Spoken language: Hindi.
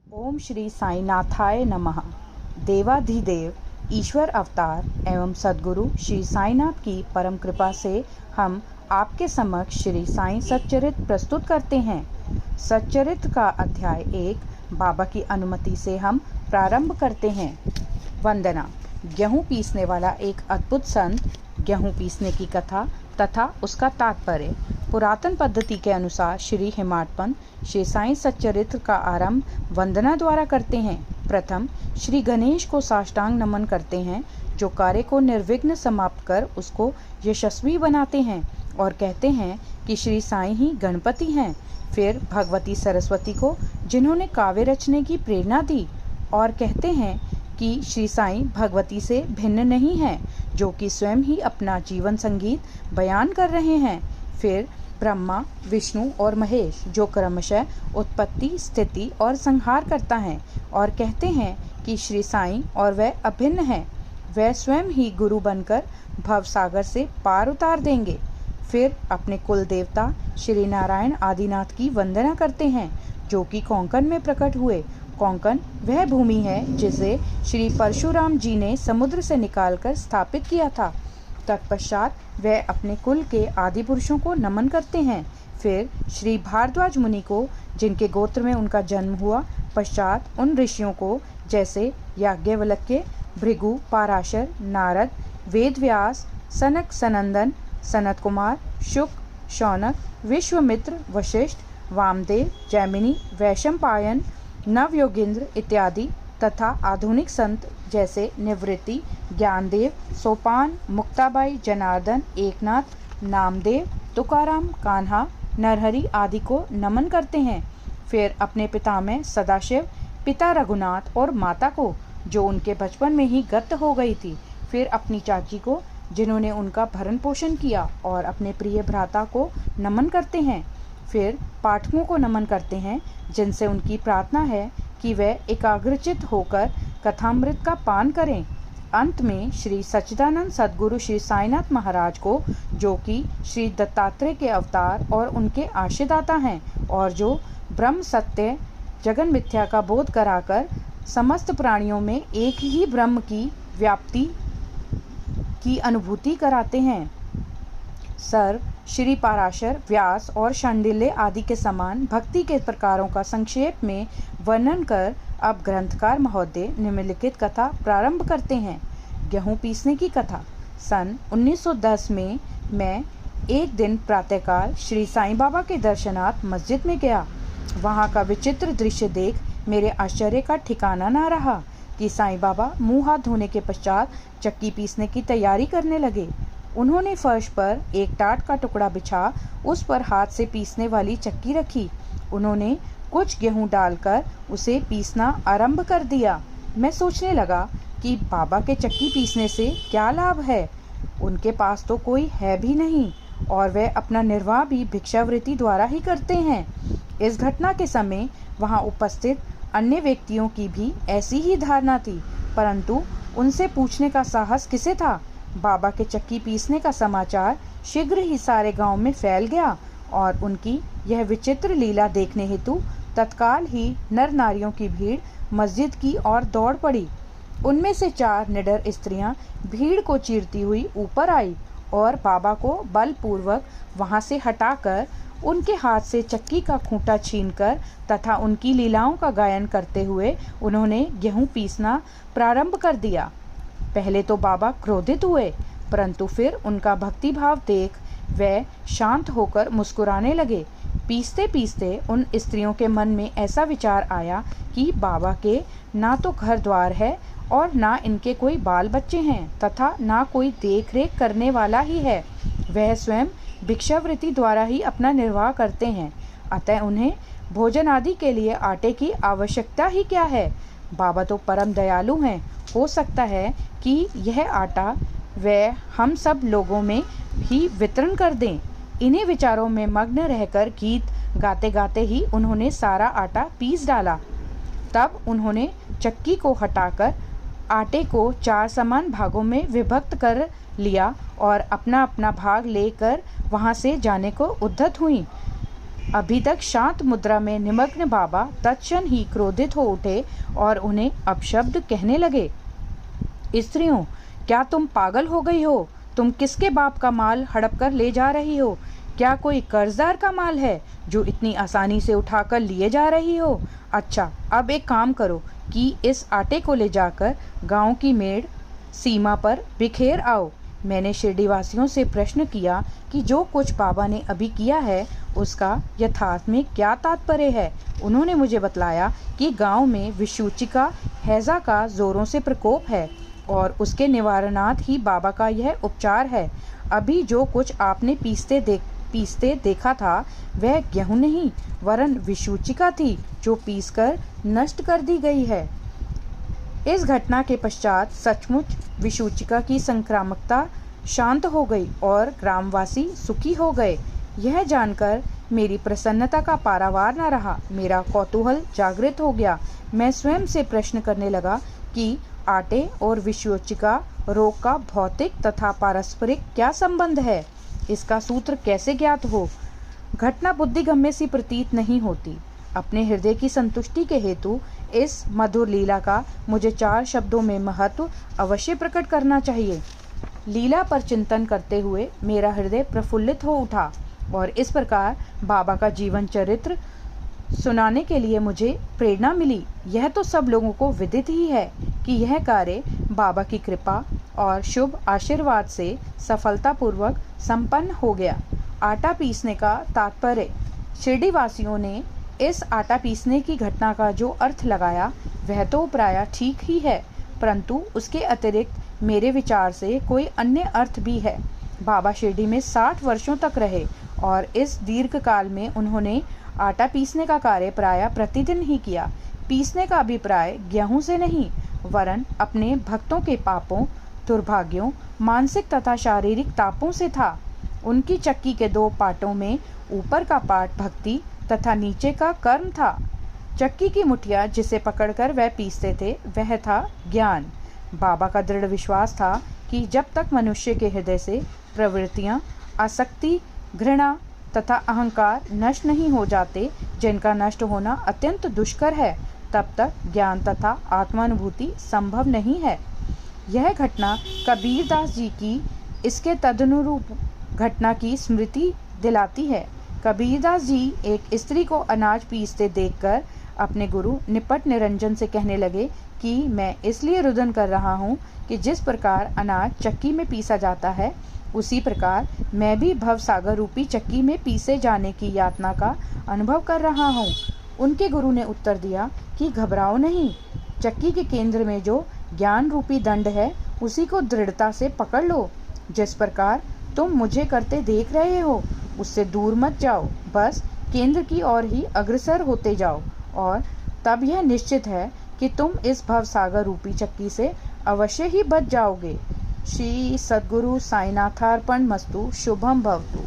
ओम श्री साईनाथाय नमः। देवाधिदेव ईश्वर अवतार एवं सद्गुरु श्री साईनाथ की परम कृपा से हम आपके समक्ष श्री साईं सच्चरित्र प्रस्तुत करते हैं। सच्चरित्र का अध्याय 1 बाबा की अनुमति से हम प्रारंभ करते हैं। वंदना। गेहूँ पीसने वाला एक अद्भुत संत। गेहूँ पीसने की कथा तथा उसका तात्पर्य। पुरातन पद्धति के अनुसार श्री हेमाडपंत श्री साईं सच्चरित्र का आरंभ वंदना द्वारा करते हैं। प्रथम श्री गणेश को साष्टांग नमन करते हैं, जो कार्य को निर्विघ्न समाप्त कर उसको यशस्वी बनाते हैं, और कहते हैं कि श्री साईं ही गणपति हैं। फिर भगवती सरस्वती को, जिन्होंने काव्य रचने की प्रेरणा दी, और कहते हैं कि श्री साईं भगवती से भिन्न नहीं हैं, जो कि स्वयं ही अपना जीवन संगीत बयान कर रहे हैं। फिर ब्रह्मा, विष्णु और महेश, जो क्रमशः उत्पत्ति, स्थिति और संहार करता है, और कहते हैं कि श्री साईं और वह अभिन्न है। वह स्वयं ही गुरु बनकर भव सागर से पार उतार देंगे। फिर अपने कुल देवता श्री नारायण आदिनाथ की वंदना करते हैं, जो कि कोंकण में प्रकट हुए। कोंकण वह भूमि है जिसे श्री परशुराम जी ने समुद्र से निकालकर स्थापित किया था। तत्पश्चात वह अपने कुल के आदि पुरुषों को नमन करते हैं। फिर श्री भारद्वाज मुनि को, जिनके गोत्र में उनका जन्म हुआ। पश्चात उन ऋषियों को, जैसे याज्ञवल्क्य, भृगु, पाराशर, नारद, वेदव्यास, सनक सनंदन, सनत कुमार, शुक, शौनक, विश्वामित्र, वशिष्ठ, वामदेव, जैमिनी, वैशंपायन, नवयोगेंद्र इत्यादि, तथा आधुनिक संत जैसे निवृत्ति, ज्ञानदेव, सोपान, मुक्ताबाई, जनार्दन, एकनाथ, नामदेव, तुकाराम, कान्हा, नरहरि आदि को नमन करते हैं। फिर अपने पिता में सदाशिव, पिता रघुनाथ और माता को, जो उनके बचपन में ही गत हो गई थी। फिर अपनी चाची को, जिन्होंने उनका भरण पोषण किया, और अपने प्रिय भ्राता को नमन करते हैं। फिर पाठकों को नमन करते हैं, जिनसे उनकी प्रार्थना है कि वे एकाग्रचित होकर कथामृत का पान करें। अंत में श्री सच्चिदानंद सद्गुरु श्री साईनाथ महाराज को, जो कि श्री दत्तात्रेय के अवतार और उनके आशीदाता हैं, और जो ब्रह्म सत्य जगन मिथ्या का बोध कराकर समस्त प्राणियों में एक ही ब्रह्म की व्याप्ति की अनुभूति कराते हैं। सर्व श्री पाराशर, व्यास और शांडिल्य आदि के समान भक्ति के प्रकारों का संक्षेप में वर्णन कर अब ग्रंथकार महोदय निम्नलिखित कथा प्रारंभ करते हैं। गेहूँ पीसने की कथा। सन 1910 में मैं एक दिन प्रातःकाल श्री साईं बाबा के दर्शनार्थ मस्जिद में गया। वहाँ का विचित्र दृश्य देख मेरे आश्चर्य का ठिकाना न रहा कि साईं बाबा मुँह हाथ धोने के पश्चात चक्की पीसने की तैयारी करने लगे। उन्होंने फर्श पर एक टाट का टुकड़ा बिछा उस पर हाथ से पीसने वाली चक्की रखी। उन्होंने कुछ गेहूं डालकर उसे पीसना आरंभ कर दिया। मैं सोचने लगा कि बाबा के चक्की पीसने से क्या लाभ है। उनके पास तो कोई है भी नहीं, और वे अपना निर्वाह भी भिक्षावृत्ति द्वारा ही करते हैं। इस घटना के समय वहां उपस्थित अन्य व्यक्तियों की भी ऐसी ही धारणा थी, परंतु उनसे पूछने का साहस किसे था। बाबा के चक्की पीसने का समाचार शीघ्र ही सारे गांव में फैल गया, और उनकी यह विचित्र लीला देखने हेतु तत्काल ही नर नारियों की भीड़ मस्जिद की ओर दौड़ पड़ी। उनमें से 4 निडर स्त्रियां भीड़ को चीरती हुई ऊपर आई, और बाबा को बलपूर्वक वहां से हटाकर उनके हाथ से चक्की का खूंटा छीनकर तथा उनकी लीलाओं का गायन करते हुए उन्होंने गेहूं पीसना प्रारंभ कर दिया। पहले तो बाबा क्रोधित हुए, परंतु फिर उनका भक्तिभाव देख वे शांत होकर मुस्कुराने लगे। पीसते पीसते उन स्त्रियों के मन में ऐसा विचार आया कि बाबा के ना तो घर द्वार है, और ना इनके कोई बाल बच्चे हैं, तथा ना कोई देख रेख करने वाला ही है। वह स्वयं भिक्षावृत्ति द्वारा ही अपना निर्वाह करते हैं, अतः उन्हें भोजन आदि के लिए आटे की आवश्यकता ही क्या है। बाबा तो परम दयालु हैं, हो सकता है कि यह आटा वे हम सब लोगों में ही वितरण कर दें। इन्हीं विचारों में मग्न रहकर गीत गाते गाते ही उन्होंने सारा आटा पीस डाला। तब उन्होंने चक्की को हटाकर आटे को 4 समान भागों में विभक्त कर लिया, और अपना अपना भाग लेकर वहां से जाने को उद्यत हुई। अभी तक शांत मुद्रा में निमग्न बाबा तत्क्षण ही क्रोधित हो उठे और उन्हें अपशब्द कहने लगे। स्त्रियों, क्या तुम पागल हो गई हो? तुम किसके बाप का माल हड़प कर ले जा रही हो? क्या कोई कर्जदार का माल है जो इतनी आसानी से उठाकर लिए जा रही हो? अच्छा, अब एक काम करो कि इस आटे को ले जाकर गांव की मेड़ सीमा पर बिखेर आओ। मैंने शिरडीवासियों से प्रश्न किया कि जो कुछ बाबा ने अभी किया है उसका यथार्थ में क्या तात्पर्य है। उन्होंने मुझे बतलाया कि गांव में विषूचिका हैजा का जोरों से प्रकोप है और उसके निवारणार्थ ही बाबा का यह उपचार है। अभी जो कुछ आपने पीसते देखा था वह गेहूं नहीं वरन विषूचिका थी जो पीसकर नष्ट कर दी गई है। इस घटना के पश्चात सचमुच विषूचिका की संक्रामकता शांत हो गई और ग्रामवासी सुखी हो गए। यह जानकर मेरी प्रसन्नता का पारावार न रहा। मेरा कौतूहल जागृत हो गया। मैं स्वयं से प्रश्न करने लगा कि आटे और विषूचिका रोग का भौतिक तथा पारस्परिक क्या संबंध है? इसका सूत्र कैसे ज्ञात हो? घटना बुद्धिगम्य सी प्रतीत नहीं होती। अपने हृदय की संतुष्टि के हेतु इस मधुर लीला का मुझे 4 शब्दों में महत्व अवश्य प्रकट करना चाहिए। लीला पर चिंतन करते हुए मेरा हृदय प्रफुल्लित हो उठा और इस प्रकार बाबा का जीवन चरित्र सुनाने के लिए मुझे प्रेरणा मिली। यह तो सब लोगों को विदित ही है कि यह कार्य बाबा की कृपा और शुभ आशीर्वाद से सफलतापूर्वक संपन्न हो गया। आटा पीसने का तात्पर्य। शिरडी वासियों ने इस आटा पीसने की घटना का जो अर्थ लगाया वह तो प्रायः ठीक ही है, परंतु उसके अतिरिक्त मेरे विचार से कोई अन्य अर्थ भी है। बाबा शिरडी में 60 वर्षों तक रहे और इस दीर्घ काल में उन्होंने आटा पीसने का कार्य प्रायः प्रतिदिन ही किया। पीसने का अभिप्राय गेहूं से नहीं वरन अपने भक्तों के पापों, दुर्भाग्यों, मानसिक तथा शारीरिक तापों से था। उनकी चक्की के 2 पाटों में ऊपर का पाट भक्ति तथा नीचे का कर्म था। चक्की की मुठिया जिसे पकड़कर वह पीसते थे वह था ज्ञान। बाबा का दृढ़ विश्वास था कि जब तक मनुष्य के हृदय से प्रवृत्तियां, आसक्ति, घृणा तथा अहंकार नष्ट नहीं हो जाते, जिनका नष्ट होना अत्यंत दुष्कर है, तब तक ज्ञान तथा आत्मानुभूति संभव नहीं है। यह घटना कबीरदास जी की इसके तदनुरूप घटना की स्मृति दिलाती है। कबीरदास जी एक स्त्री को अनाज पीसते देखकर अपने गुरु निपट निरंजन से कहने लगे कि मैं इसलिए रुदन कर रहा हूँ कि जिस प्रकार अनाज चक्की में पीसा जाता है उसी प्रकार मैं भी भवसागर रूपी चक्की में पीसे जाने की यातना का अनुभव कर रहा हूँ। उनके गुरु ने उत्तर दिया कि घबराओ नहीं, चक्की के केंद्र में जो ज्ञान रूपी दंड है उसी को दृढ़ता से पकड़ लो। जिस प्रकार तुम मुझे करते देख रहे हो उससे दूर मत जाओ, बस केंद्र की ओर ही अग्रसर होते जाओ और तब यह निश्चित है कि तुम इस भवसागर रूपी चक्की से अवश्य ही बच जाओगे। श्री सद्गुरु साईनाथार्पण मस्तु। शुभम भवतु।